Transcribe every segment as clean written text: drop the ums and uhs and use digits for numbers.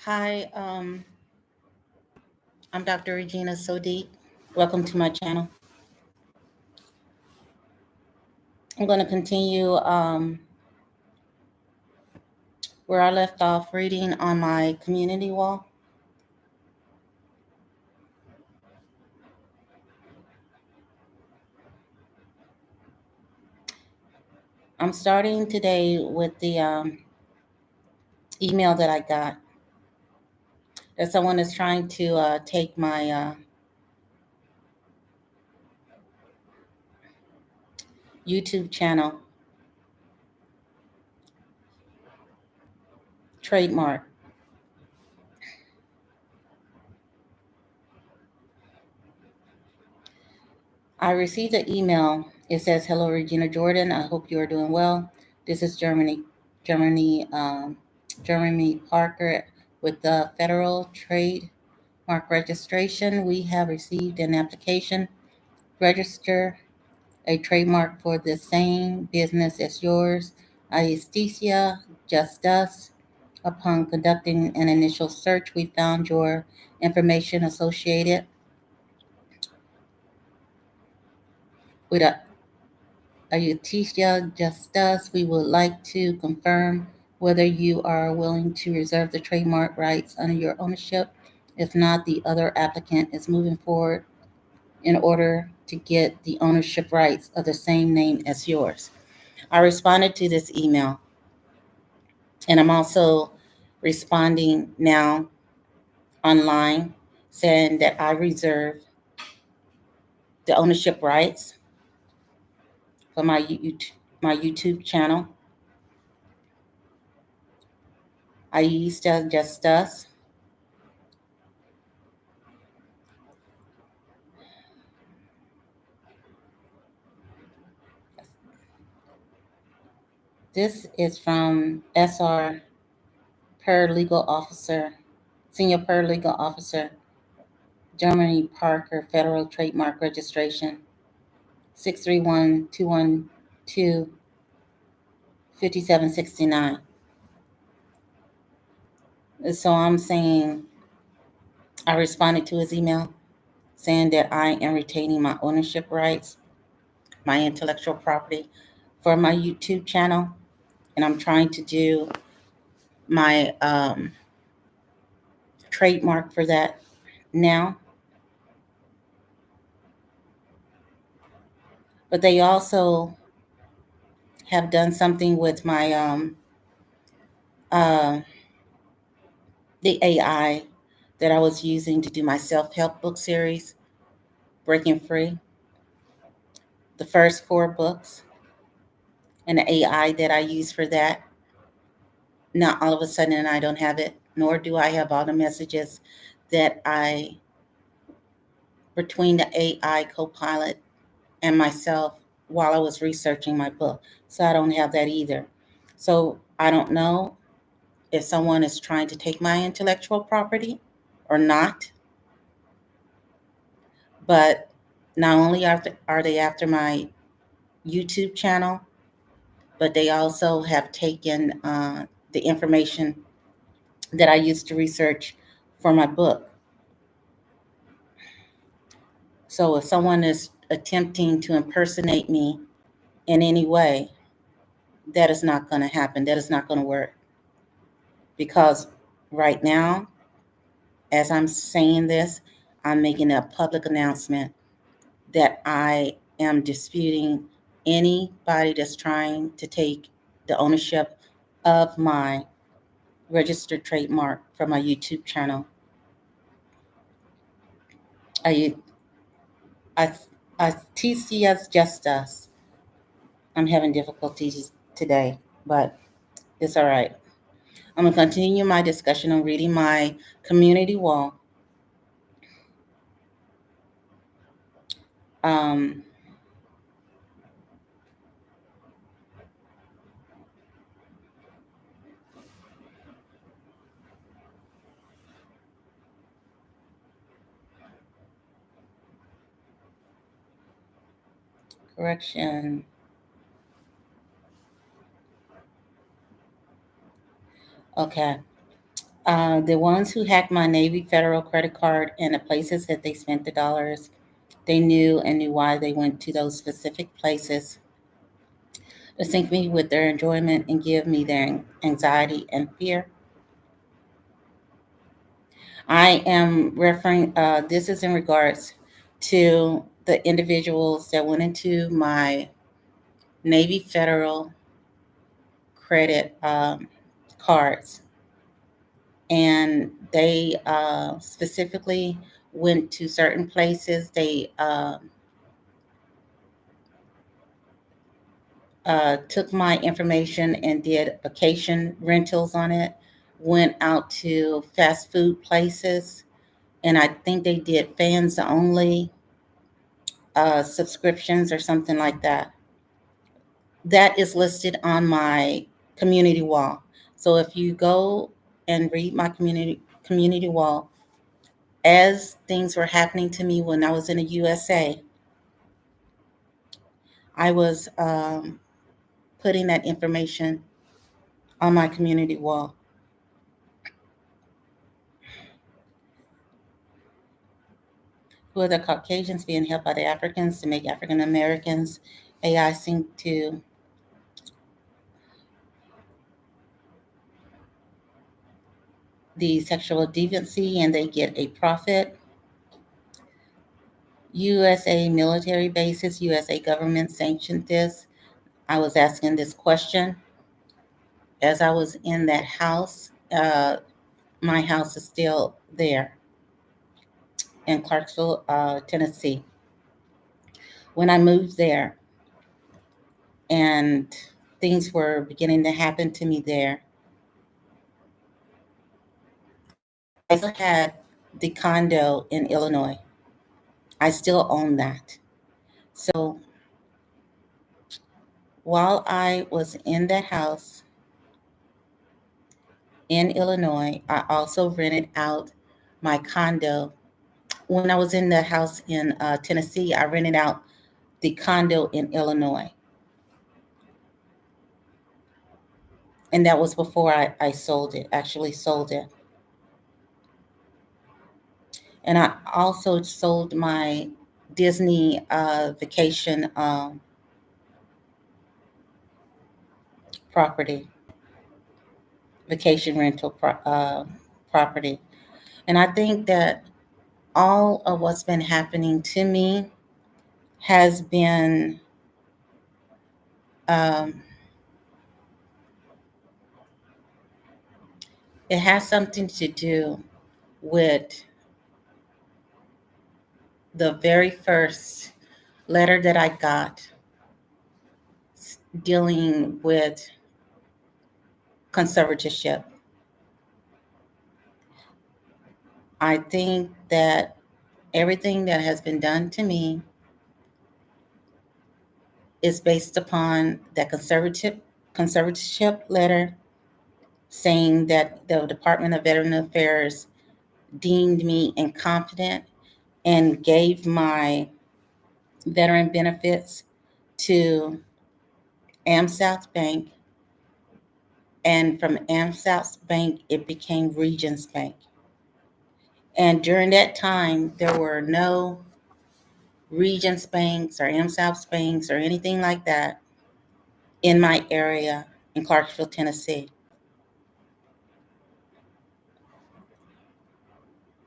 Hi, I'm Dr. Regina Sodi. Welcome to my channel. I'm going to continue where I left off reading on my community wall. I'm starting today with the email that I got that someone is trying to take my YouTube channel, Trademark. I received an email. It says, "Hello, Regina Jordan. I hope you are doing well. This is Germany, Jeremy Parker with the Federal Trademark Registration. We have received an application register a trademark for the same business as yours, Iustitia, just us. Upon conducting an initial search, we found your information associated with Iustitia, just us. We would like to confirm whether you are willing to reserve the trademark rights under your ownership. If not, the other applicant is moving forward in order to get the ownership rights of the same name as yours." I responded to this email, and I'm also responding now online saying that I reserve the ownership rights for my YouTube channel. I used just us. This is from SR Paralegal Officer, Senior Paralegal Officer, Germany Parker Federal Trademark Registration, 631-212-5769. So I'm saying I responded to his email saying that I am retaining my ownership rights, my intellectual property for my YouTube channel, and I'm trying to do my trademark for that now. But they also have done something with my uh, the AI that I was using to do my self-help book series, Breaking Free. The first 4 books and the AI that I use for that. Now all of a sudden I don't have it, nor do I have all the messages that I between the AI co-pilot and myself while I was researching my book. So I don't have that either. So I don't know if someone is trying to take my intellectual property or not, but not only are they after my YouTube channel, but they also have taken the information that I used to research for my book. So if someone is attempting to impersonate me in any way, that is not going to happen. That is not going to work. Because right now, as I'm saying this, I'm making a public announcement that I am disputing anybody that's trying to take the ownership of my registered trademark for my YouTube channel. I, I TCS Just Us. I'm having difficulties today, but it's all right. I'm going to continue my discussion on reading my community wall. Um, correction. Okay. The ones who hacked my Navy Federal credit card and the places that they spent the dollars, they knew and knew why they went to those specific places to sink me with their enjoyment and give me their anxiety and fear. I am referring, this is in regards to the individuals that went into my Navy Federal credit cards, and they specifically went to certain places. They took my information and did vacation rentals on it, went out to fast food places, and I think they did fans only subscriptions or something like that. That is listed on my community wall. So if you go and read my community wall, as things were happening to me when I was in the USA, I was putting that information on my community wall. Who are the Caucasians being helped by the Africans to make African Americans AI sync to the sexual deviancy and they get a profit? USA military bases, USA government sanctioned this. I was asking this question as I was in that house. My house is still there in Clarksville, Tennessee. When I moved there and things were beginning to happen to me there, I still had the condo in Illinois. I still own that. So while I was in that house in Illinois, I also rented out my condo. When I was in the house in Tennessee, I rented out the condo in Illinois. And that was before I sold it, actually sold it. And I also sold my Disney vacation property, vacation rental property. And I think that all of what's been happening to me has been um, it has something to do with the very first letter that I got dealing with conservatorship. I think that everything that has been done to me is based upon that conservatorship letter saying that the Department of Veteran Affairs deemed me incompetent and gave my veteran benefits to AmSouth Bank, and from AmSouth Bank it became Regions Bank. And during that time, there were no Regions Banks or AmSouth Banks or anything like that in my area in Clarksville, Tennessee.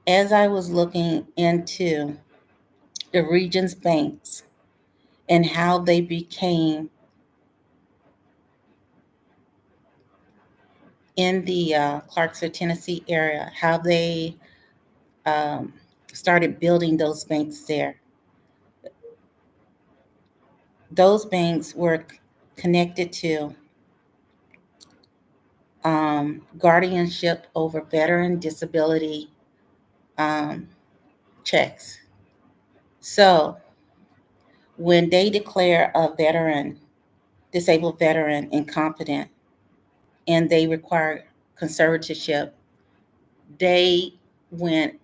As I was looking into the Regions Banks and how they became in the Clarksville, Tennessee area, how they um, started building those banks there. Those banks were connected to guardianship over veteran disability um, checks. So when they declare a veteran, disabled veteran, incompetent, and they require conservatorship, they went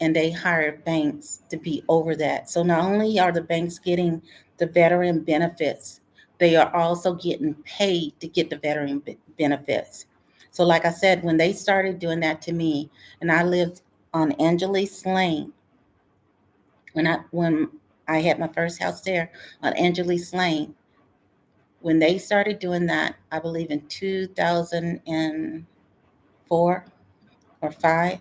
and they hired banks to be over that. So not only are the banks getting the veteran benefits, they are also getting paid to get the veteran benefits. So, like I said, when they started doing that to me, and I lived on Angeles Lane, when I had my first house there on Angeles Lane, when they started doing that, I believe in 2004 or 5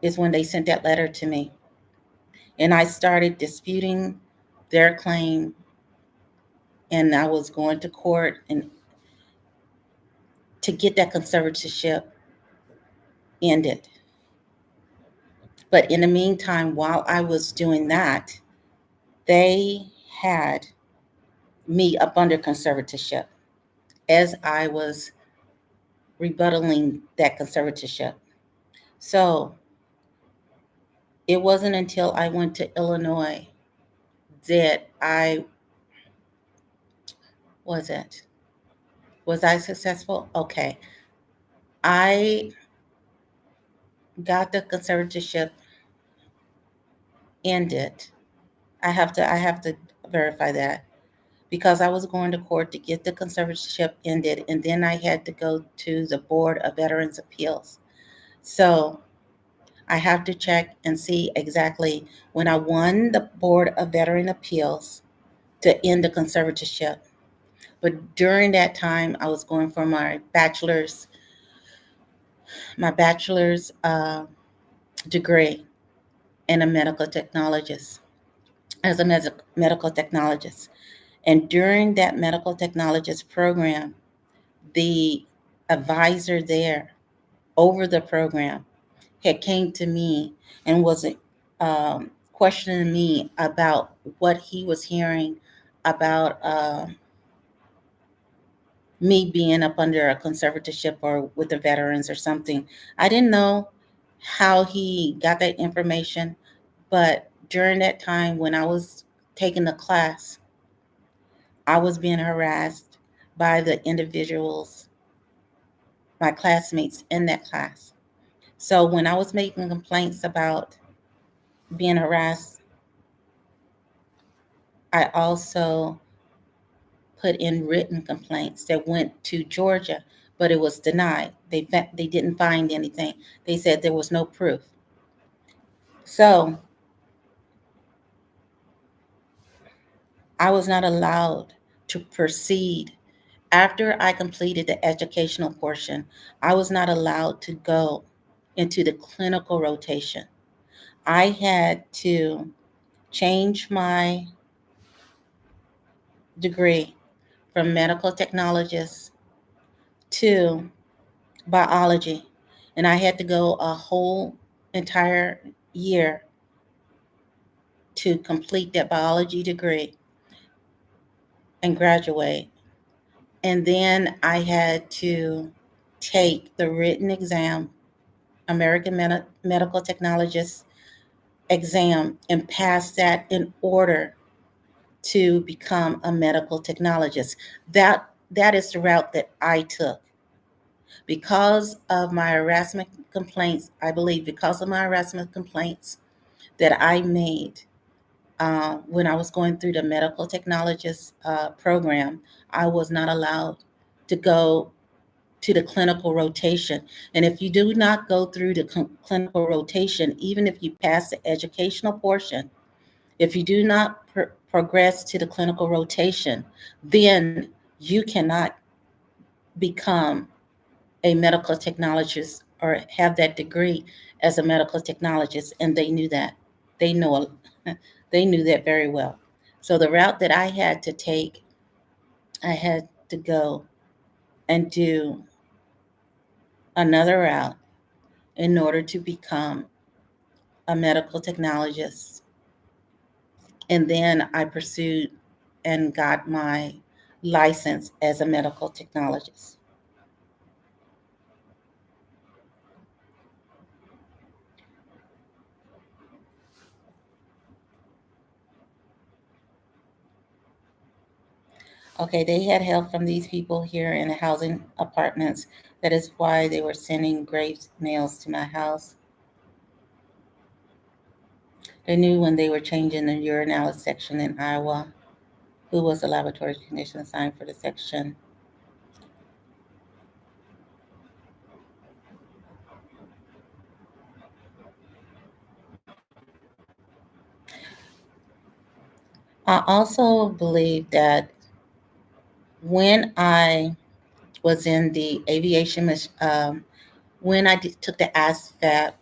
is when they sent that letter to me. And I started disputing their claim, and I was going to court and to get that conservatorship ended. But in the meantime, while I was doing that, they had me up under conservatorship as I was rebuttaling that conservatorship. So it wasn't until I went to Illinois that I was it. Was I successful? Okay. I got the conservatorship ended. I have to verify that because I was going to court to get the conservatorship ended, and then I had to go to the Board of Veterans Appeals. So I have to check and see exactly when I won the Board of Veteran Appeals to end the conservatorship. But during that time, I was going for my bachelor's degree in a medical technologist as a medical technologist. And during that medical technologist program, the advisor there over the program had came to me and was questioning me about what he was hearing about me being up under a conservatorship or with the veterans or something. I didn't know how he got that information, but during that time when I was taking the class, I was being harassed by the individuals, my classmates in that class. So when I was making complaints about being harassed, I also put in written complaints that went to Georgia, but it was denied. They didn't find anything. They said there was no proof. So I was not allowed to proceed. After I completed the educational portion, I was not allowed to go into the clinical rotation. I had to change my degree from medical technologist to biology, and I had to go a whole entire year to complete that biology degree and graduate. And then I had to take the written exam, American Medical Technologist exam, and pass that in order to become a medical technologist. That is the route that I took. Because of my harassment complaints, I believe because of my harassment complaints that I made when I was going through the medical technologist program, I was not allowed to go to the clinical rotation. And if you do not go through the clinical rotation, even if you pass the educational portion, if you do not progress to the clinical rotation, then you cannot become a medical technologist or have that degree as a medical technologist. And they knew that. They know they knew that very well. So the route that I had to take, I had to go and do another route in order to become a medical technologist. And then I pursued and got my license as a medical technologist. Okay, they had help from these people here in the housing apartments. That is why they were sending grave mails to my house. They knew when they were changing the urinalysis section in Iowa who was the laboratory technician assigned for the section. I also believe that when I was in the aviation, when I took the ASVAB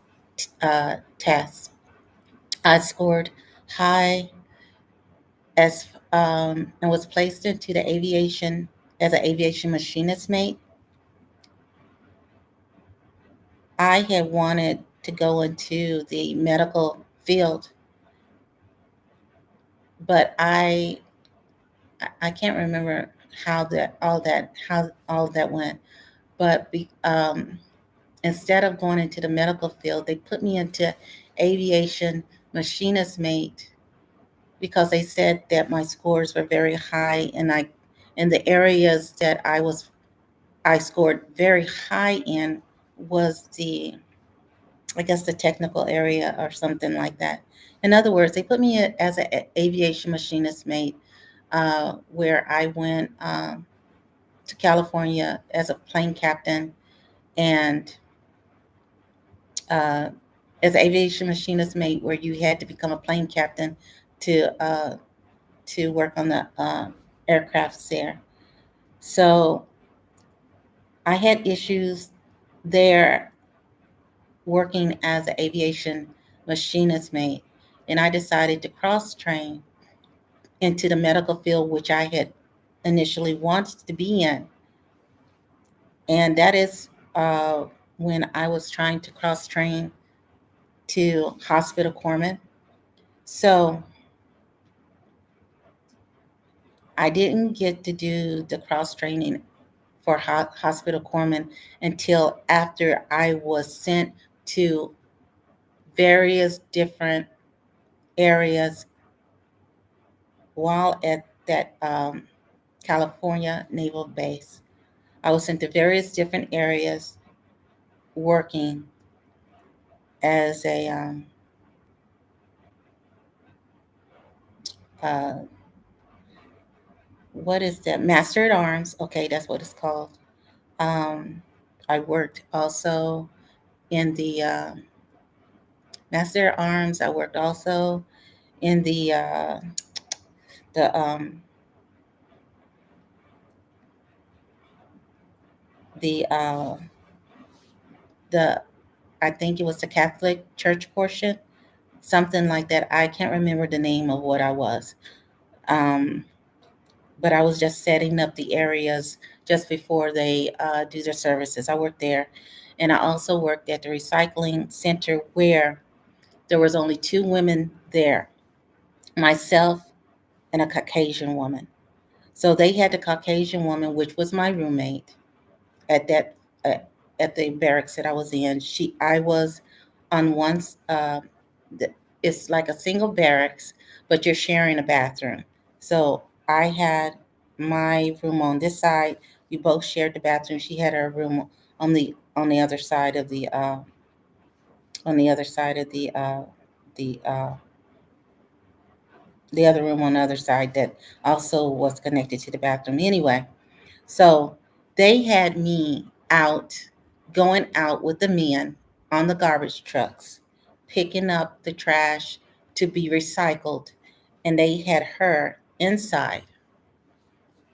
test, I scored high and was placed into the aviation as an aviation machinist mate. I had wanted to go into the medical field, but I can't remember how all that went. But instead of going into the medical field, they put me into aviation machinist mate because they said that my scores were very high, and I in the areas that I scored very high in was the, I guess, the technical area or something like that. In other words, they put me as an aviation machinist mate, where I went to California as a plane captain, and uh, as an aviation machinist mate, where you had to become a plane captain to work on the aircrafts there. So I had issues there working as an aviation machinist mate, and I decided to cross train into the medical field, which I had initially wanted to be in. And that is when I was trying to cross train to hospital corpsman. So I didn't get to do the cross training for hospital corpsman until after I was sent to various different areas while at that California Naval Base. I was sent to various different areas working as a uh, what is that? Master at Arms. Okay, that's what it's called. Um, I worked also in the Master at Arms. I worked also in the um, the uh, the I think it was the Catholic Church portion, something like that. I can't remember the name of what I was. Um, but I was just setting up the areas just before they do their services. I worked there, and I also worked at the recycling center where there was only two women there, myself and a Caucasian woman. So they had the Caucasian woman, which was my roommate at that uh, at the barracks that I was in. I was on one. It's like a single barracks, but you're sharing a bathroom. So I had my room on this side. We both shared the bathroom. She had her room on the other side of the other side of the the other room on the other side that also was connected to the bathroom. Anyway, so they had me out, going out with the men on the garbage trucks, picking up the trash to be recycled, and they had her inside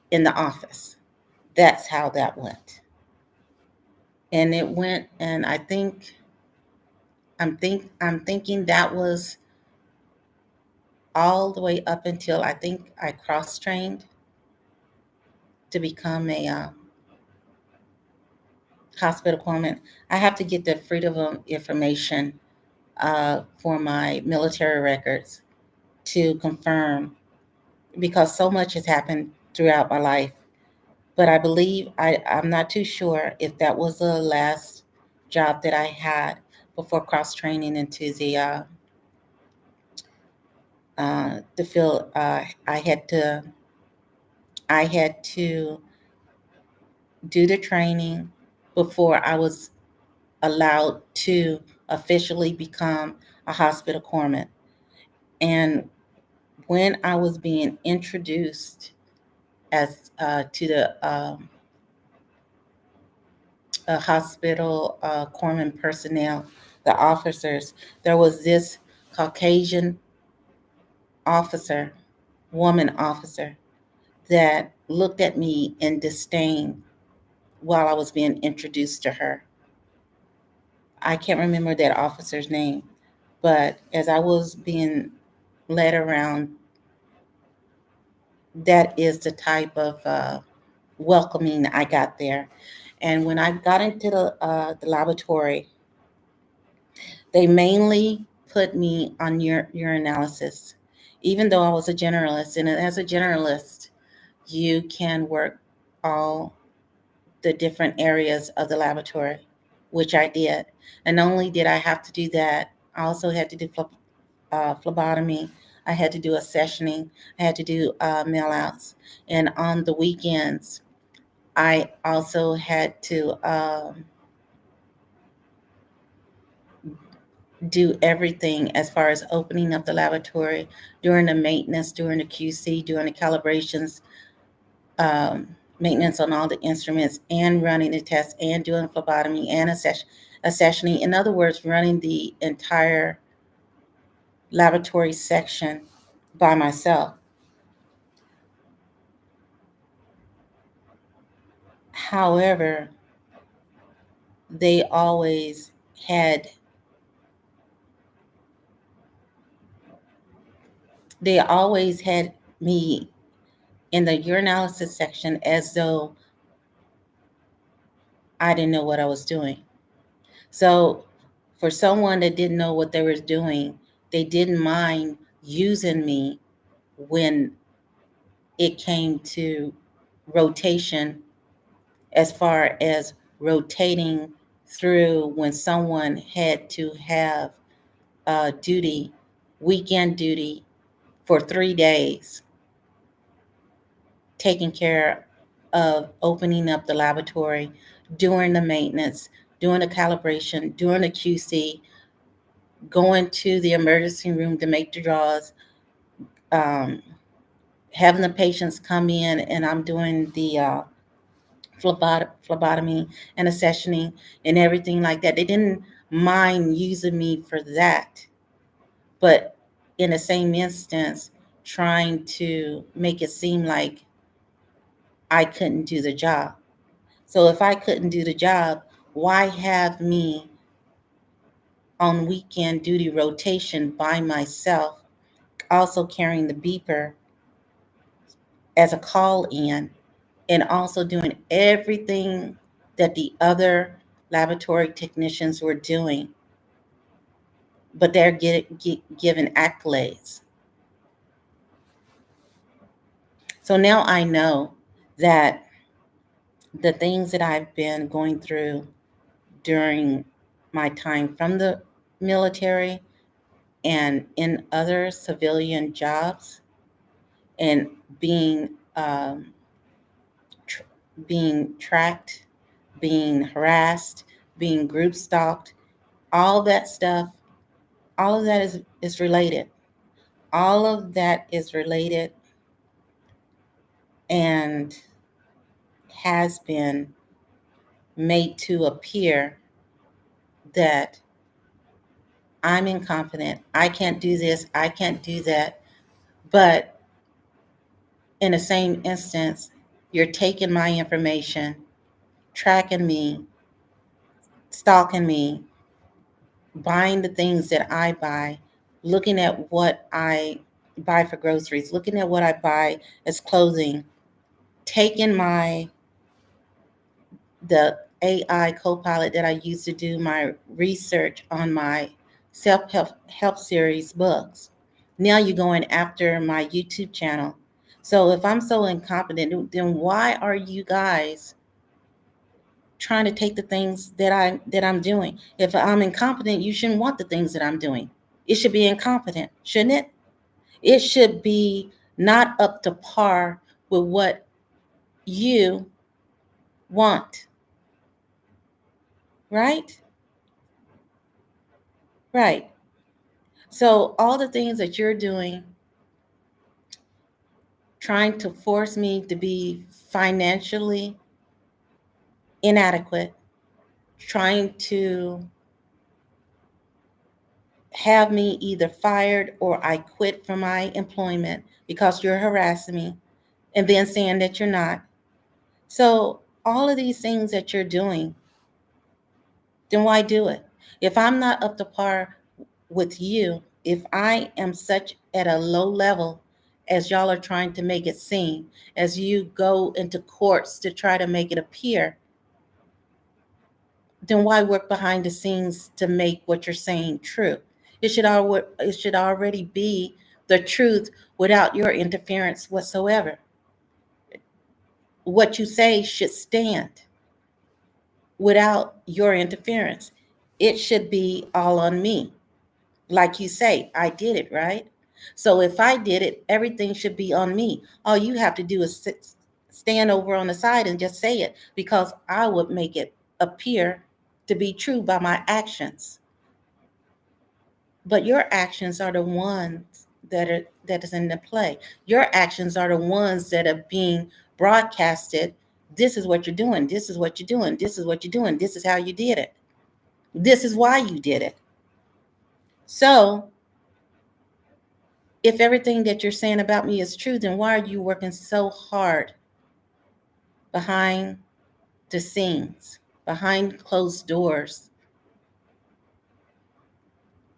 in the office. That's how that went. And it went, and I'm thinking that was all the way up until I think I cross trained to become a hospital corpsman. I have to get the freedom of information for my military records to confirm, because so much has happened throughout my life. But I believe I'm not too sure if that was the last job that I had before cross training into the field. I had to do the training before I was allowed to officially become a hospital corpsman. And when I was being introduced as to the hospital corpsman personnel, the officers, there was this Caucasian officer woman officer that looked at me in disdain while I was being introduced to her. I can't remember that officer's name, but as I was being led around, that is the type of welcoming I got there. And when I got into the laboratory, they mainly put me on urinalysis, even though I was a generalist. And as a generalist, you can work all the different areas of the laboratory, which I did. And not only did I have to do that, I also had to do phlebotomy. I had to do accessioning. I had to do mail outs. And on the weekends, I also had to do everything as far as opening up the laboratory, during the maintenance, during the QC, during the calibrations, maintenance on all the instruments, and running the tests, and doing phlebotomy and accessioning. In other words, running the entire laboratory section by myself. However, they always had they always had me in the urinalysis section as though I didn't know what I was doing. So for someone that didn't know what they were doing, they didn't mind using me when it came to rotation, as far as rotating through when someone had to have duty, weekend duty for 3 days, taking care of opening up the laboratory, doing the maintenance, doing the calibration, doing the QC, going to the emergency room to make the draws, um, having the patients come in, and I'm doing the phlebotomy and accessioning and everything like that. They didn't mind using me for that, but in the same instance, trying to make it seem like I couldn't do the job. So if I couldn't do the job, why have me on weekend duty rotation by myself, also carrying the beeper as a call in, and also doing everything that the other laboratory technicians were doing, but they're given accolades. So now I know that the things that I've been going through during my time from the military and in other civilian jobs, and being tr- being tracked, being harassed, being group stalked, all that stuff, all of that is related. All of that is related and has been made to appear that I'm incompetent. I can't do this. I can't do that. But in the same instance, you're taking my information, tracking me, stalking me, buying the things that I buy, looking at what I buy for groceries, looking at what I buy as clothing, taking the AI co-pilot that I use to do my research on my self-help series books. Now you're going after my YouTube channel. So if I'm so incompetent, then why are you guys trying to take the things that I'm doing? If I'm incompetent, you shouldn't want the things that I'm doing. It should be incompetent, shouldn't it? It should be not up to par with what you want, right? Right. So all the things that you're doing, trying to force me to be financially inadequate, trying to have me either fired or I quit from my employment because you're harassing me, and then saying that you're not. So all of these things that you're doing, then why do it? If I'm not up to par with you, if I am such at a low level as y'all are trying to make it seem, as you go into courts to try to make it appear, then why work behind the scenes to make what you're saying true? It should already be the truth without your interference whatsoever. What you say should stand without your interference. It should be all on me. Like you say, I did it, right? So if I did it, everything should be on me. All you have to do is stand over on the side and just say it, because I would make it appear to be true by my actions. But your actions are the ones that is in the play. Your actions are the ones that are being broadcasted. This is what you're doing. This is what you're doing. This is what you're doing. This is how you did it. This is why you did it. So if everything that you're saying about me is true, then why are you working so hard behind the scenes, behind closed doors,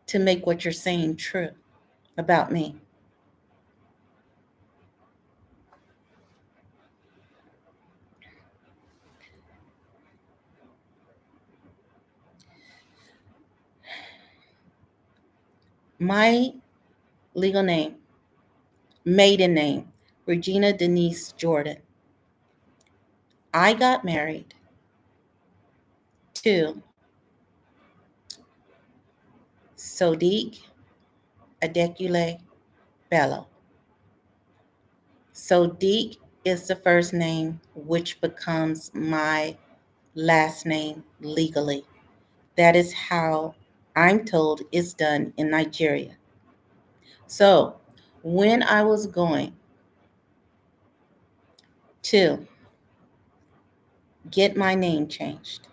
to make what you're saying true about me? My legal name, maiden name, Regina Denise Jordan. I got married to Sodiq Adekule Bello. Sodiq is the first name, which becomes my last name legally. That is how I'm told it's done in Nigeria. So when I was going to get my name changed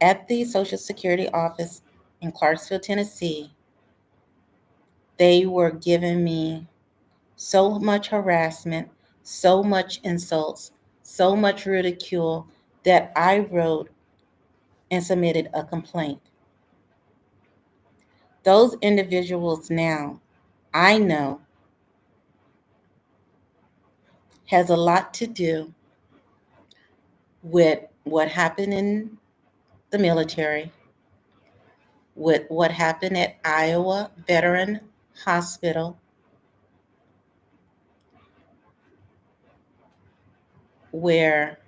at the Social Security office in Clarksville, Tennessee, they were giving me so much harassment, so much insults, so much ridicule that I wrote and submitted a complaint. Those individuals now, I know, has a lot to do with what happened in the military, with what happened at Iowa Veteran Hospital, where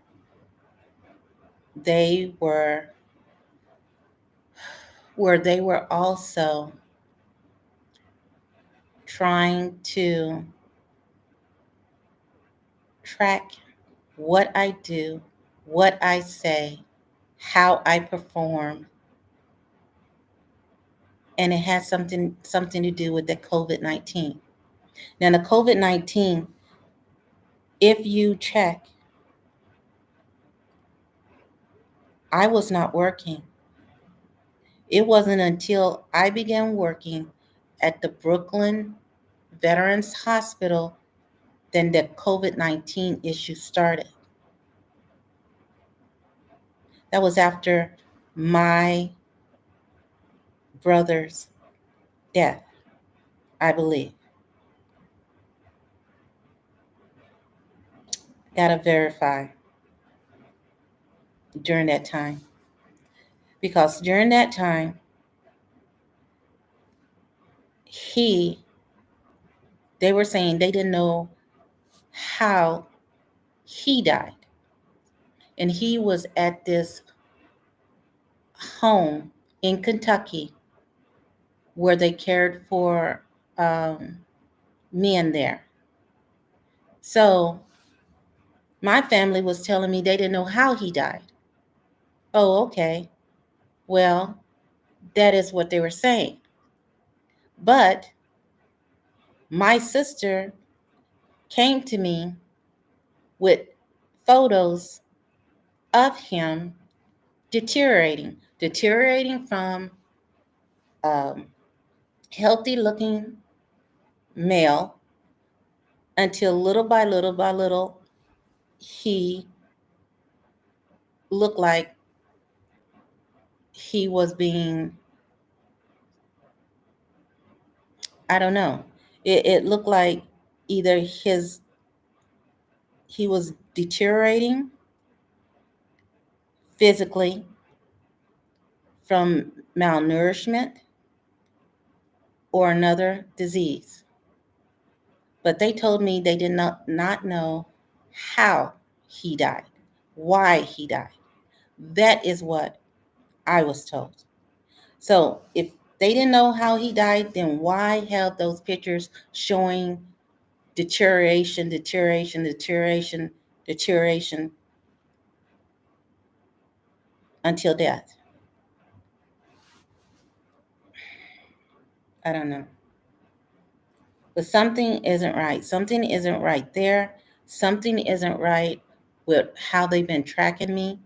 they were also trying to track what I do, what I say, how I perform, and it has something to do with the COVID-19. Now, the COVID-19, if you check, I was not working. It wasn't until I began working at the Brooklyn Veterans Hospital then the COVID-19 issue started. That was after my brother's death, I believe. Gotta verify during that time. Because during that time, they were saying they didn't know how he died. And he was at this home in Kentucky where they cared for men there. So my family was telling me they didn't know how he died. Oh, okay. Well, that is what they were saying. But my sister came to me with photos of him deteriorating from um, healthy looking male until little by little by little, he looked like he was being, I don't know. It looked like either he was deteriorating physically from malnourishment or another disease. But they told me they did not know how he died, why he died. That is what I was told. So if they didn't know how he died, then why have those pictures showing deterioration, deterioration, deterioration, deterioration until death? I don't know. But something isn't right. Something isn't right there. Something isn't right with how they've been tracking me,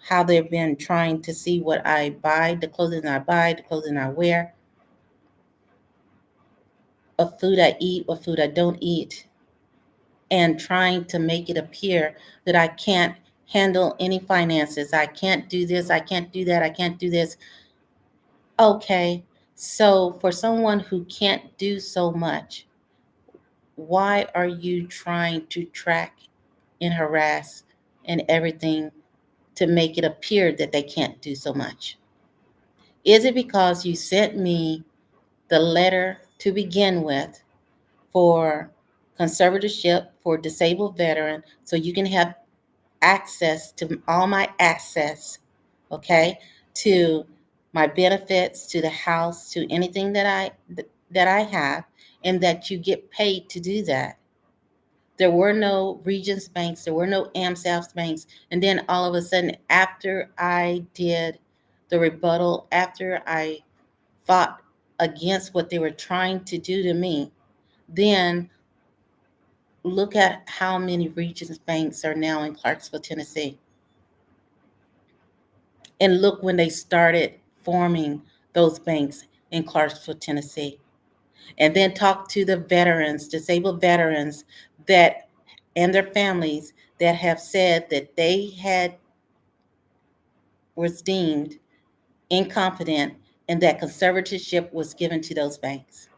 how they've been trying to see what I buy, the clothing I buy, the clothing I wear, what food I eat, what food I don't eat, and trying to make it appear that I can't handle any finances. I can't do this. I can't do that. I can't do this. Okay. So for someone who can't do so much, why are you trying to track and harass and everything to make it appear that they can't do so much? Is it because you sent me the letter to begin with for conservatorship for disabled veteran so you can have access to all my assets, okay, to my benefits, to the house, to anything that I have, and that you get paid to do that? There were no Regions banks, there were no AmSouth banks, and then all of a sudden, after I did the rebuttal, after I fought against what they were trying to do to me, then look at how many Regions banks are now in Clarksville, Tennessee. And look when they started forming those banks in Clarksville, Tennessee. And then talk to the veterans, disabled veterans that and their families that have said that they had was deemed incompetent and that conservatorship was given to those banks.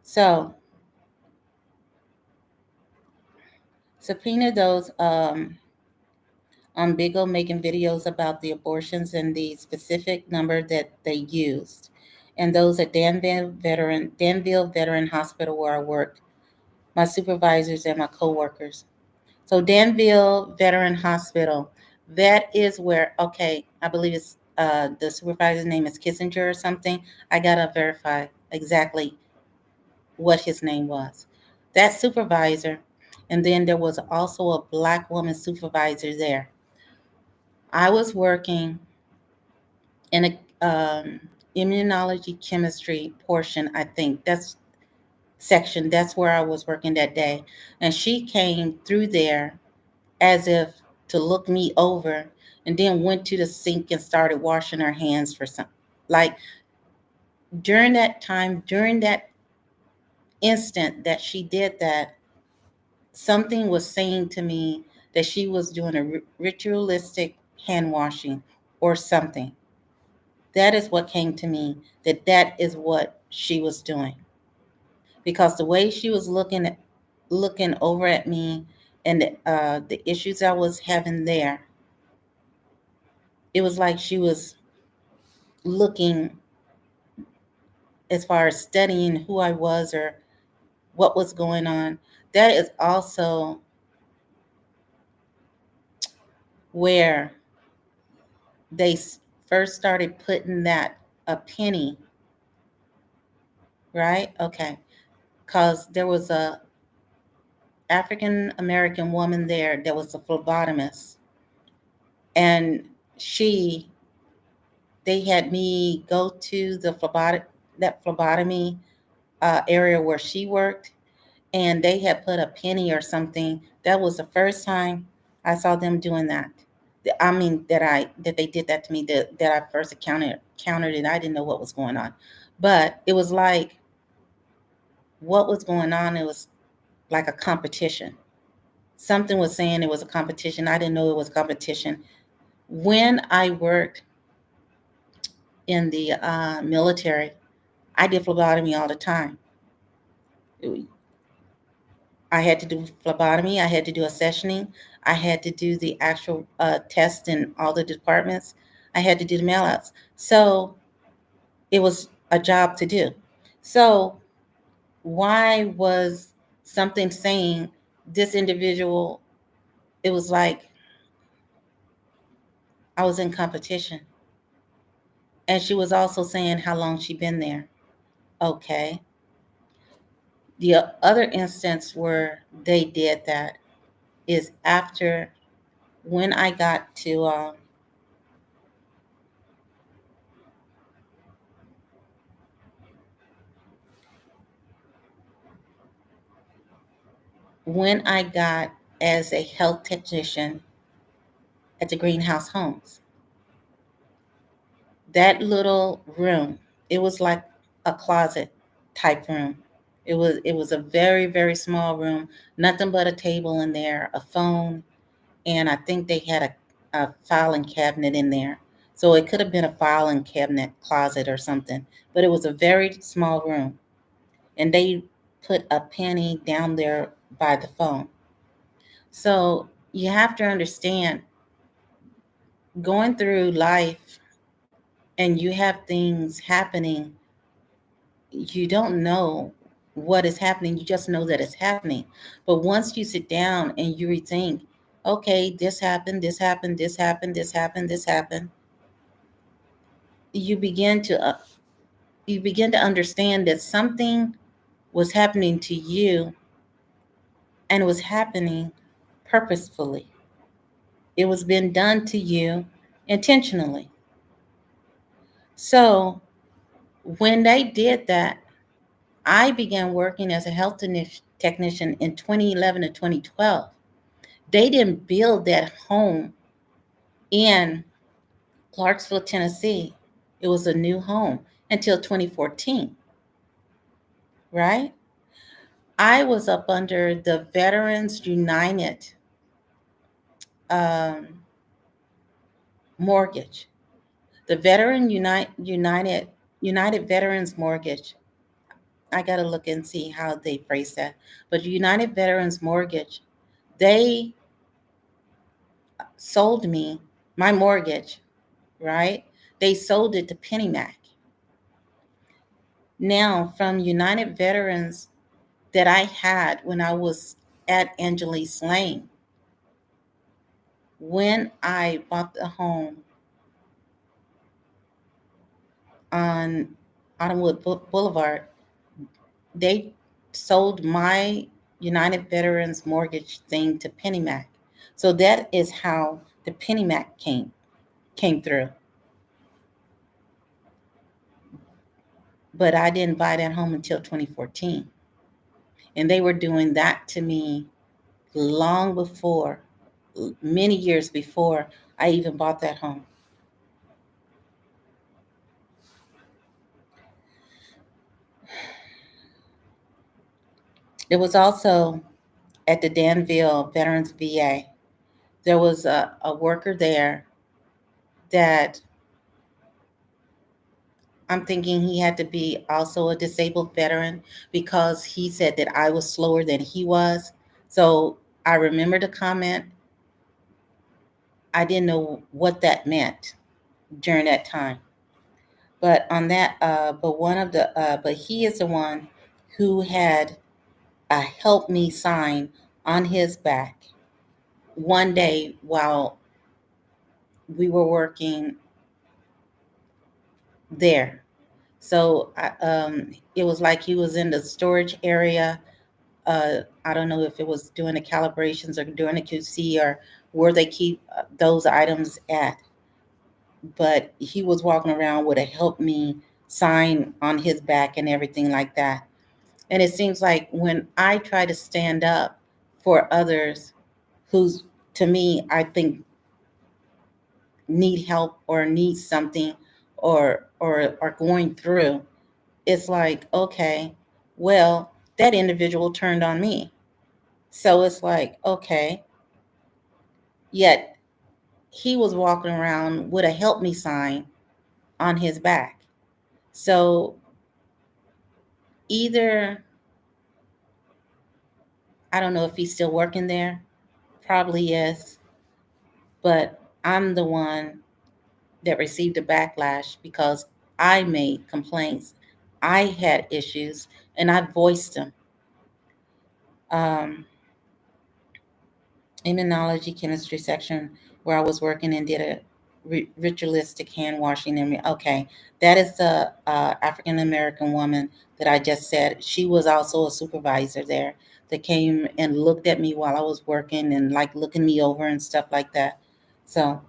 So subpoena those on Bigo making videos about the abortions and the specific number that they used. And those at Danville Veteran Hospital where I worked, my supervisors and my coworkers. So Danville Veteran Hospital, that is where, okay, I believe it's the supervisor's name is Kissinger or something. I gotta verify exactly what his name was. That supervisor, and then there was also a black woman supervisor there. I was working in a immunology chemistry portion, I think that's section. That's where I was working that day, and she came through there as if to look me over, and then went to the sink and started washing her hands for some. Like during that time, during that instant that she did that, something was saying to me that she was doing a ritualistic hand washing or something. That is what came to me, that is what she was doing. Because the way she was looking over at me and the issues I was having there, it was like she was looking as far as studying who I was or what was going on. That is also where they first started putting that a penny, right? Okay, because there was a African American woman there that was a phlebotomist, and she they had me go to the phlebotomy area where she worked, and they had put a penny or something. That was the first time I saw them doing that. I mean, that they did that to me, that I first encountered it. I didn't know what was going on, but it was like what was going on. It was like a competition. Something was saying it was a competition. I didn't know it was competition. When I worked in the military, I did phlebotomy all the time. I had to do phlebotomy. I had to do accessioning. I had to do the actual test in all the departments. I had to do the mailouts. So it was a job to do. So why was something saying this individual? It was like I was in competition. And she was also saying how long she'd been there. Okay. The other instance where they did that is after when I got to when I got as a health technician at the greenhouse homes. That little room, it was like a closet type room. It was a very, very small room, nothing but a table in there, a phone, and I think they had a filing cabinet in there. So it could have been a filing cabinet closet or something, but it was a very small room. And they put a penny down there by the phone. So you have to understand, going through life and you have things happening, you don't know what is happening. You just know that it's happening. But once you sit down and you rethink, okay, this happened, this happened, this happened, this happened, this happened, you begin to understand that something was happening to you, and it was happening purposefully. It was being done to you intentionally. So when they did that, I began working as a health technician in 2011 to 2012. They didn't build that home in Clarksville, Tennessee. It was a new home until 2014, right? I was up under the Veterans United um, mortgage, the United Veterans Mortgage. I got to look and see how they phrase that. But United Veterans Mortgage, they sold me my mortgage, right? They sold it to PennyMac. Now, from United Veterans that I had when I was at Angeles Lane, when I bought the home on Autumnwood Boulevard, they sold my United Veterans mortgage thing to PennyMac. So that is how the PennyMac came through. But I didn't buy that home until 2014. And they were doing that to me long before, many years before I even bought that home. It was also at the Danville Veterans VA. There was a worker there that I'm thinking he had to be also a disabled veteran, because he said that I was slower than he was. So I remember the comment. I didn't know what that meant during that time. But on that, but he is the one who had helped me sign on his back one day while we were working there. So it was like he was in the storage area. I don't know if it was doing the calibrations or doing the QC or where they keep those items at, but he was walking around with a help me sign on his back and everything like that. And it seems like when I try to stand up for others, who's, to me, I think need help or need something or are going through, it's like, okay, well, that individual turned on me. So it's like, okay, yet he was walking around with a help me sign on his back. So either, I don't know if he's still working there, probably yes, but I'm the one that received a backlash because I made complaints. I had issues and I voiced them. Um, Immunology chemistry section where I was working and did a ritualistic hand washing. And okay, that is the African American woman that I just said. She was also a supervisor there that came and looked at me while I was working and like looking me over and stuff like that. So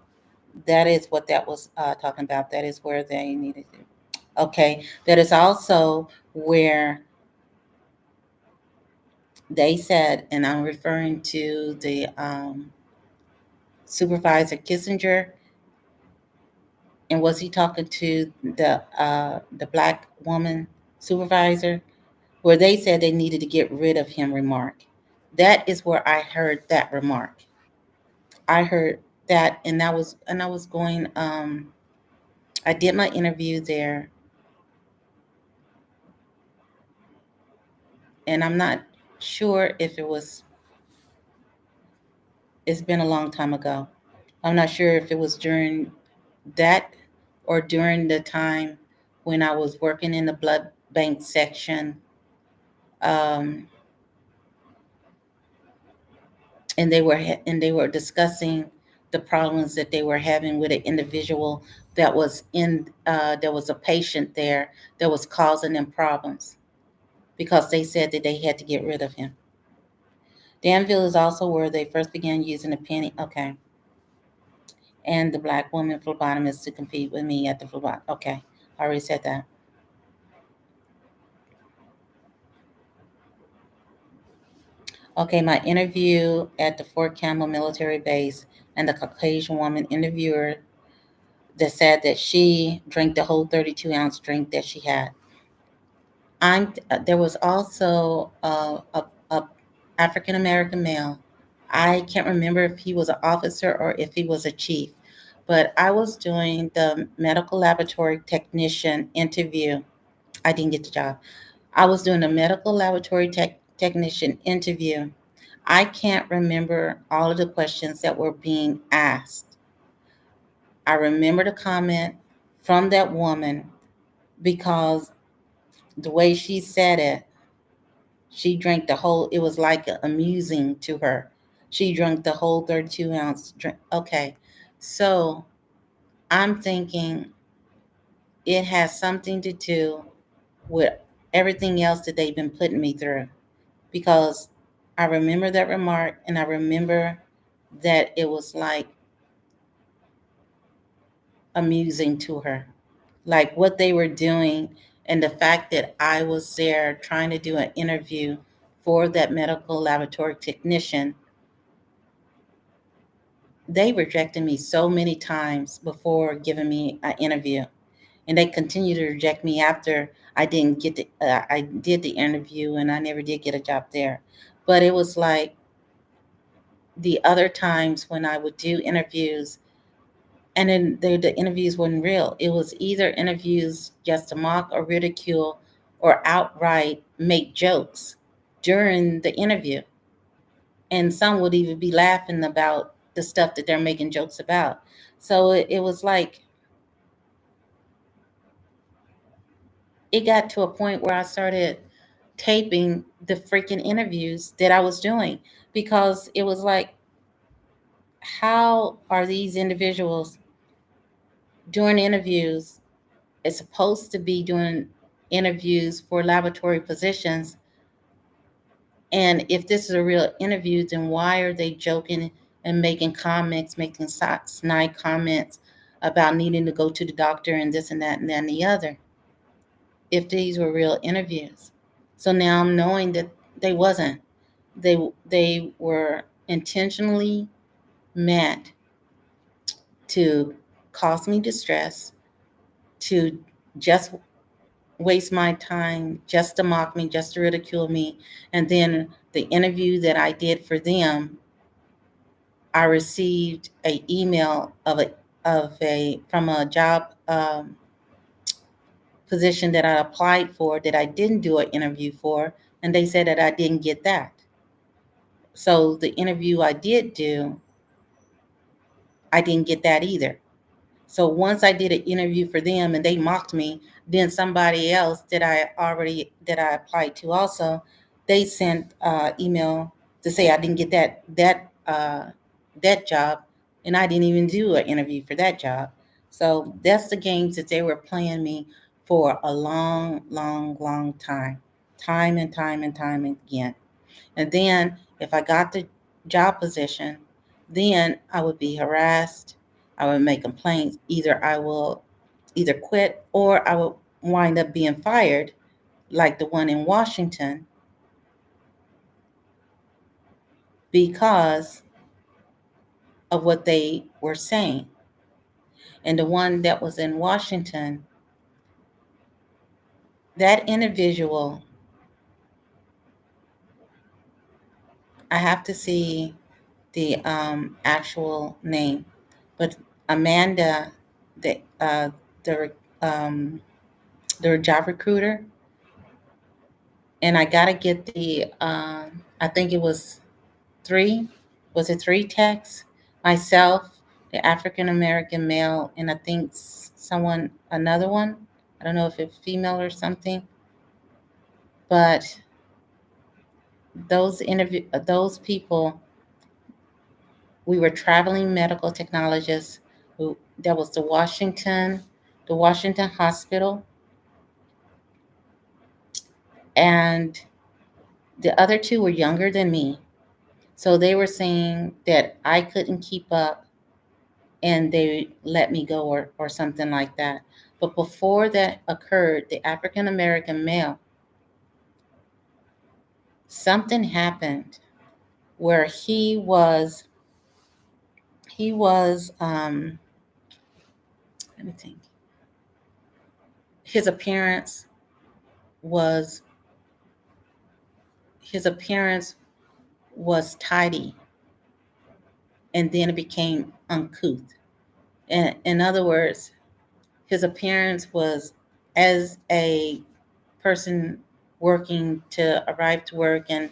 that is what that was talking about. That is where they needed to. Okay, that is also where they said, and I'm referring to the Supervisor Kissinger, and was he talking to the black woman supervisor, where they said they needed to get rid of him remark. That is where I heard that remark. I heard that, and I was going. I did my interview there, and I'm not sure if it was. It's been a long time ago. I'm not sure if it was during that or during the time when I was working in the blood bank section, um, and they were discussing the problems that they were having with an individual that was in there was a patient there that was causing them problems because they said that they had to get rid of him. Danville is also where they first began using a penny. Okay, and the black woman phlebotomist to compete with me at the phlebot. Okay, I already said that. Okay, my interview at the Fort Campbell military base, and the Caucasian woman interviewer that said that she drank the whole 32-ounce drink that she had. There was also a African American male. I can't remember if he was an officer or if he was a chief, but I was doing the medical laboratory technician interview. I didn't get the job. I was doing a medical laboratory technician interview. I can't remember all of the questions that were being asked. I remember the comment from that woman because the way she said it, she drank the whole, it was like amusing to her. She drank the whole 32-ounce drink. Okay, so I'm thinking it has something to do with everything else that they've been putting me through because I remember that remark and I remember that it was like amusing to her. Like what they were doing and the fact that I was there trying to do an interview for that medical laboratory technician. They rejected me so many times before giving me an interview, and they continue to reject me after I didn't get the I did the interview and I never did get a job there. But it was like the other times when I would do interviews, and then the interviews weren't real. It was either interviews just to mock or ridicule or outright make jokes during the interview. And some would even be laughing about the stuff that they're making jokes about. So it was like, it got to a point where I started taping the freaking interviews that I was doing because it was like, how are these individuals doing interviews? It's supposed to be doing interviews for laboratory positions. And if this is a real interview, then why are they joking and making comments, making snide comments about needing to go to the doctor and this and that and then the other, if these were real interviews? So now I'm knowing that they wasn't. They were intentionally meant to caused me distress, to just waste my time, just to mock me, just to ridicule me. And then the interview that I did for them, I received a email of a from a job position that I applied for that I didn't do an interview for, and they said that I didn't get that. So the interview I did do, I didn't get that either. So once I did an interview for them and they mocked me, then somebody else that I applied to also, they sent email to say I didn't get that job, and I didn't even do an interview for that job. So that's the games that they were playing me for a long, long, long time and time and time again. And then if I got the job position, then I would be harassed. I would make complaints. Either I will either quit or I will wind up being fired, like the one in Washington, because of what they were saying. And the one that was in Washington, that individual, I have to see the actual name, but Amanda, the the um, their job recruiter, and I gotta get the I think it was three, was it three texts? Myself, the African American male, and I think someone another one. I don't know if it's female or something, but those people, we were traveling medical technologists. Who That was the Washington hospital, and the other two were younger than me. So they were saying that I couldn't keep up and they let me go, or something like that. But before that occurred, the African American male, something happened where he was let me think. His appearance was his appearance was tidy, and then it became uncouth. And in other words, his appearance was as a person working to arrive to work, and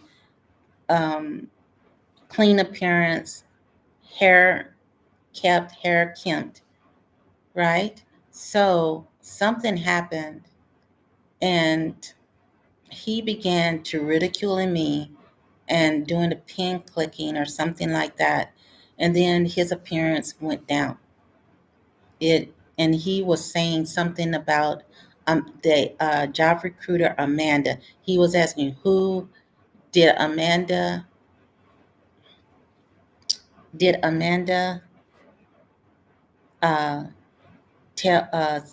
um, clean appearance, hair hair kempt, right? So something happened, and he began to ridicule me and doing the pin clicking or something like that. And then his appearance went down. And he was saying something about the job recruiter Amanda. He was asking who did Amanda did Amanda uh, tell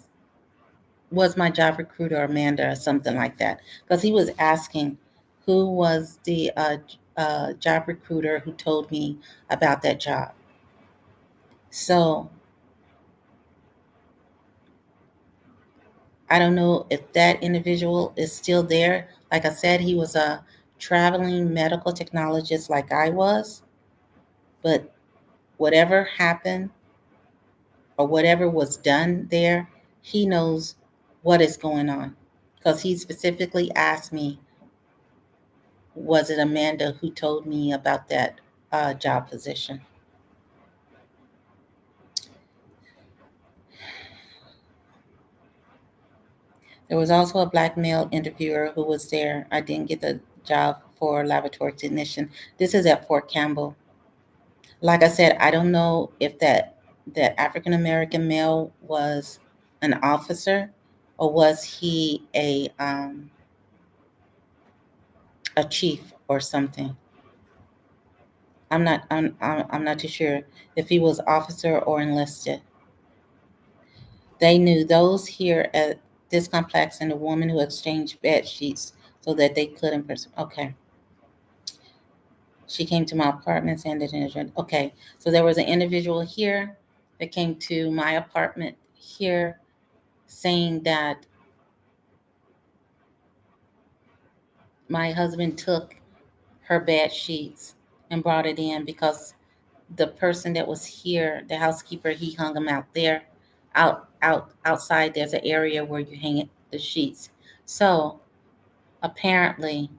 was my job recruiter Amanda or something like that, because he was asking who was the job recruiter who told me about that job. So I don't know if that individual is still there. Like I said, he was a traveling medical technologist like I was, but whatever happened or whatever was done there, he knows what is going on, because he specifically asked me, was it Amanda who told me about that job position? There was also a black male interviewer who was there. I didn't get the job for laboratory technician. This is at Fort Campbell. Like I said, I don't know if that African American male was an officer, or was he a chief or something. I'm not too sure if he was officer or enlisted. They knew those here at this complex and the woman who exchanged bed sheets so that they could in person. Okay. She came to my apartment saying that. Okay. So there was an individual here that came to my apartment here saying that my husband took her bed sheets and brought it in because the person that was here, the housekeeper, he hung them out there, outside. There's an area where you hang the sheets. So apparently,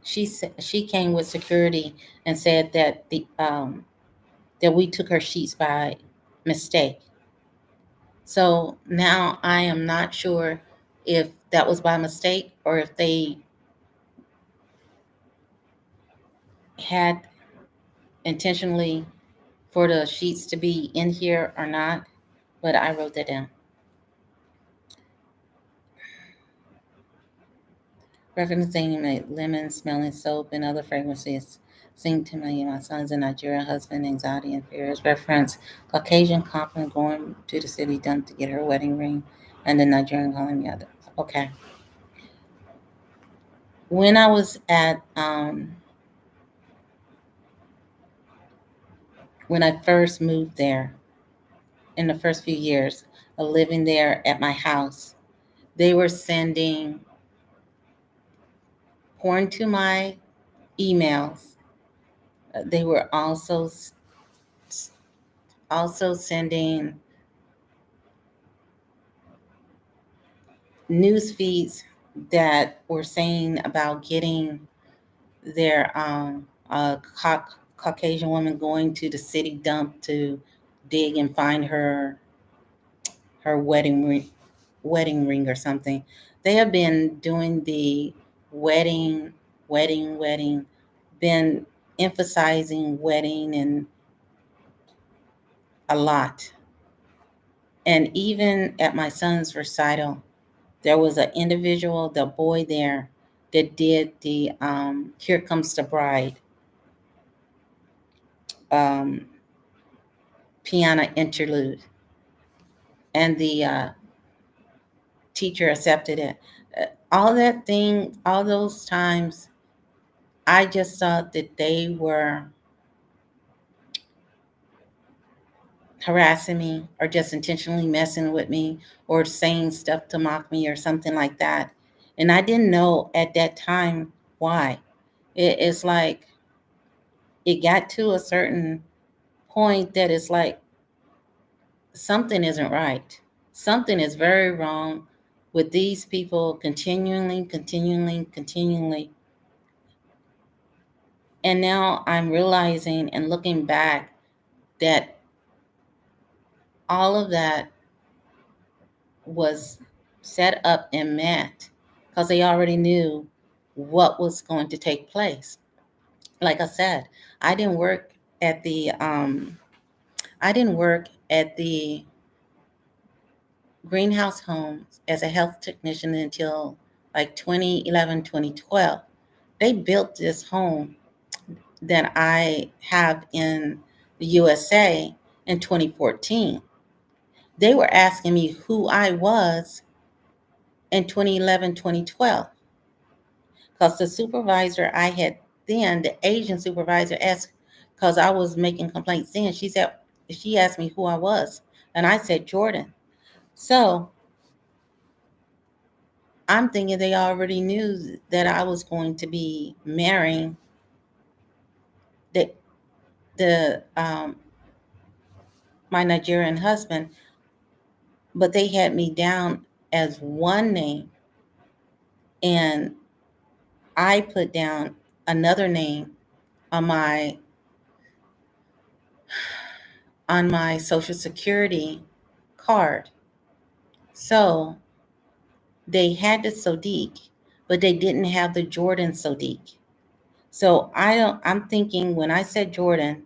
she came with security and said that that we took her sheets by mistake. So now I am not sure if that was by mistake or if they had intentionally for the sheets to be in here or not, but I wrote that down. Referencing my lemon smelling soap and other fragrances seem to me my son's a Nigerian husband, anxiety and fears. Reference Caucasian couple going to the city dump to get her wedding ring and the Nigerian calling the other. Okay. When I was at when I first moved there, in the first few years of living there at my house, they were sending porn to my emails. They were also sending news feeds that were saying about getting their Caucasian woman going to the city dump to dig and find her wedding ring or something. They have been doing the wedding, wedding, been emphasizing wedding and a lot. And even at my son's recital, there was an individual, the boy there, that did the Here Comes the Bride um, piano interlude. And the teacher accepted it. All those times, I just thought that they were harassing me or just intentionally messing with me or saying stuff to mock me or something like that. And I didn't know at that time why. It's like it got to a certain point that it's like something isn't right. Something is very wrong with these people continually. And now I'm realizing and looking back that all of that was set up and meant because they already knew what was going to take place. Like I said, I didn't work at the I didn't work at the greenhouse homes as a health technician until like 2011, 2012. They built this home that I have in the USA in 2014. They were asking me who I was in 2011, 2012, because the supervisor I had then, the Asian supervisor, asked, because I was making complaints then, she asked me who I was, and I said Jordan. So I'm thinking they already knew that I was going to be marrying the the my Nigerian husband, but they had me down as one name, and I put down another name on my social security card. So they had the Sodiq, but they didn't have the Jordan Sodiq. So I'm thinking when I said Jordan,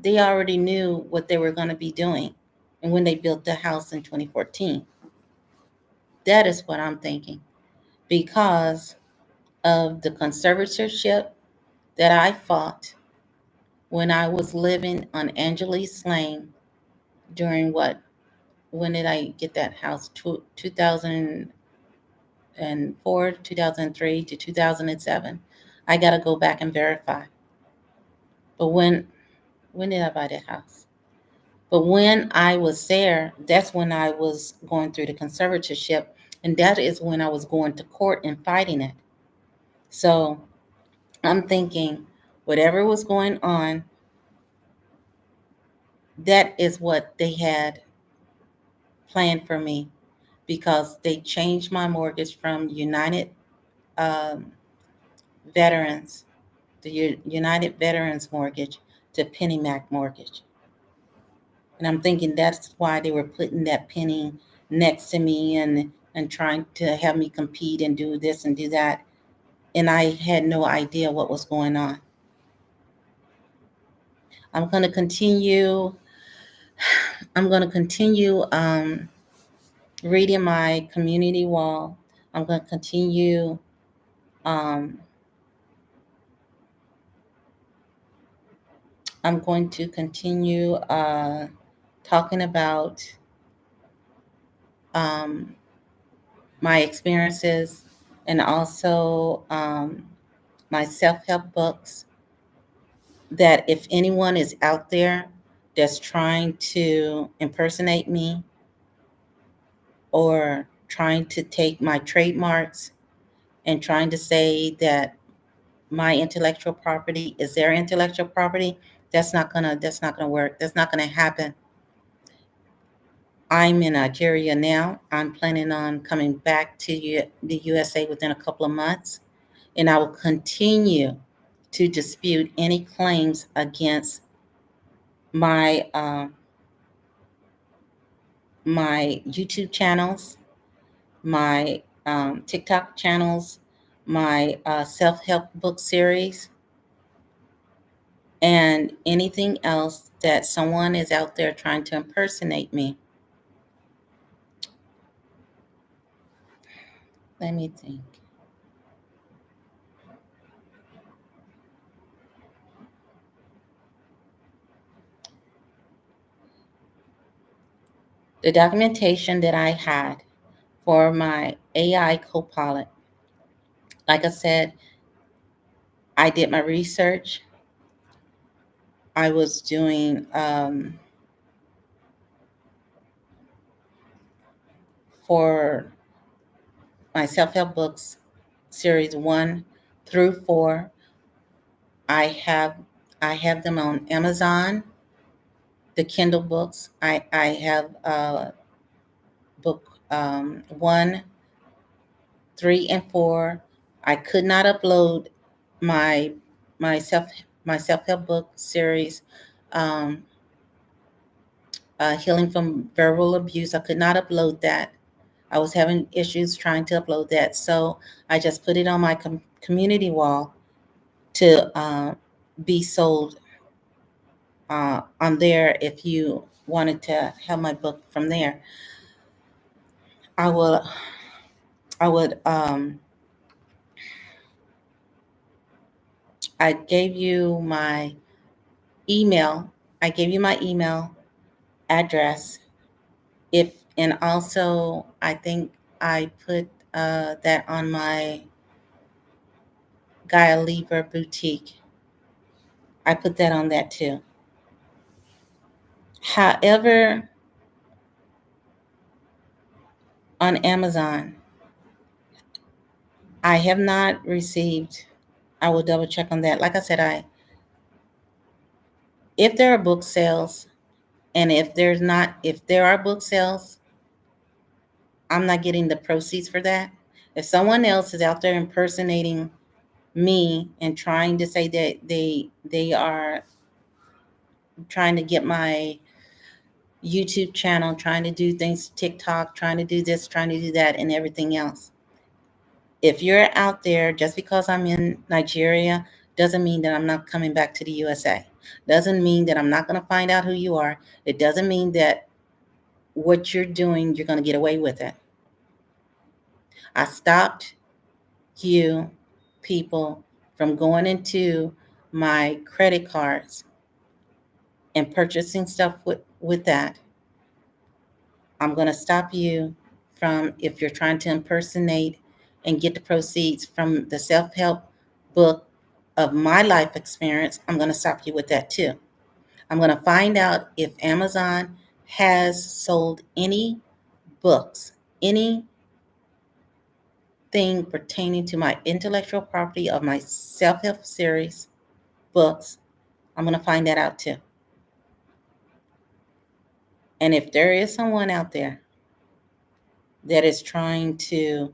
they already knew what they were going to be doing. And when they built the house in 2014, that is what I'm thinking because of the conservatorship that I fought when I was living on Angeles Lane during when did I get that house? 2004, 2003 to 2007. I got to go back and verify. But when When did I buy that house? But when I was there, that's when I was going through the conservatorship, and that is when I was going to court and fighting it. So I'm thinking, whatever was going on, that is what they had planned for me, because they changed my mortgage from United um, Veterans, the United Veterans mortgage, to Penny Mac mortgage. And I'm thinking that's why they were putting that penny next to me and trying to have me compete and do this and do that. And I had no idea what was going on. I'm going to continue. I'm going to continue reading my community wall. I'm going to continue um, I'm going to continue talking about um, my experiences, and also my self-help books, that if anyone is out there that's trying to impersonate me or trying to take my trademarks and trying to say that my intellectual property is their intellectual property, that's not gonna work. That's not gonna happen. I'm in Nigeria now. I'm planning on coming back to the USA within a couple of months, and I will continue to dispute any claims against my my YouTube channels, my TikTok channels, my self-help book series, and anything else that someone is out there trying to impersonate me. Let me think. The documentation that I had for my AI Copilot, like I said, I did my research. I was doing for my self-help books, series 1 through 4. I have I have them on Amazon, the Kindle books. I have book 1, 3, and 4. I could not upload my my self my self-help book series, um, Healing from Verbal Abuse. I could not upload that. I was having issues trying to upload that, so I just put it on my community wall to be sold on there. If you wanted to have my book from there, I will. I would. I gave you my email. I gave you my email address. If and also I think I put that on my Gaia Libra boutique. I put that on that too. However, on Amazon, I have not received. I will double check on that. Like I said, if there are book sales, and if there are book sales, I'm not getting the proceeds for that. If someone else is out there impersonating me and trying to say that they are trying to get my YouTube channel, trying to do things, TikTok, trying to do this, trying to do that, and everything else. If you're out there, just because I'm in Nigeria, doesn't mean that I'm not coming back to the USA. Doesn't mean that I'm not going to find out who you are. It doesn't mean that what you're doing, you're going to get away with it. I stopped you people from going into my credit cards and purchasing stuff with that. I'm going to stop you from, if you're trying to impersonate and get the proceeds from the self-help book of my life experience, I'm going to stop you with that too. I'm going to find out if Amazon has sold any books, anything pertaining to my intellectual property of my self-help series books. I'm going to find that out too. And if there is someone out there that is trying to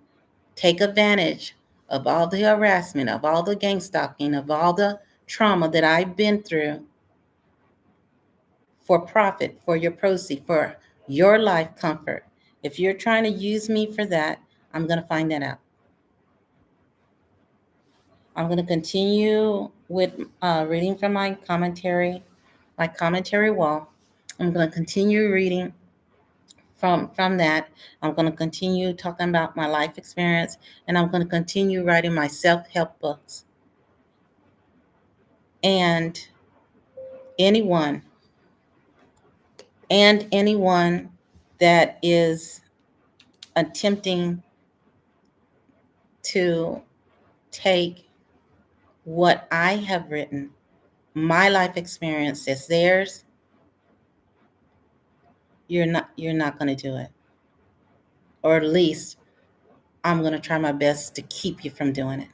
take advantage of all the harassment, of all the gang stalking, of all the trauma that I've been through for profit, for your proceed, for your life comfort, if you're trying to use me for that, I'm going to find that out. I'm going to continue with reading from my commentary wall. I'm going to continue reading from that. I'm going to continue talking about my life experience, and I'm going to continue writing my self-help books. And anyone that is attempting to take what I have written, my life experience as theirs, you're not going to do it. Or at least I'm going to try my best to keep you from doing it.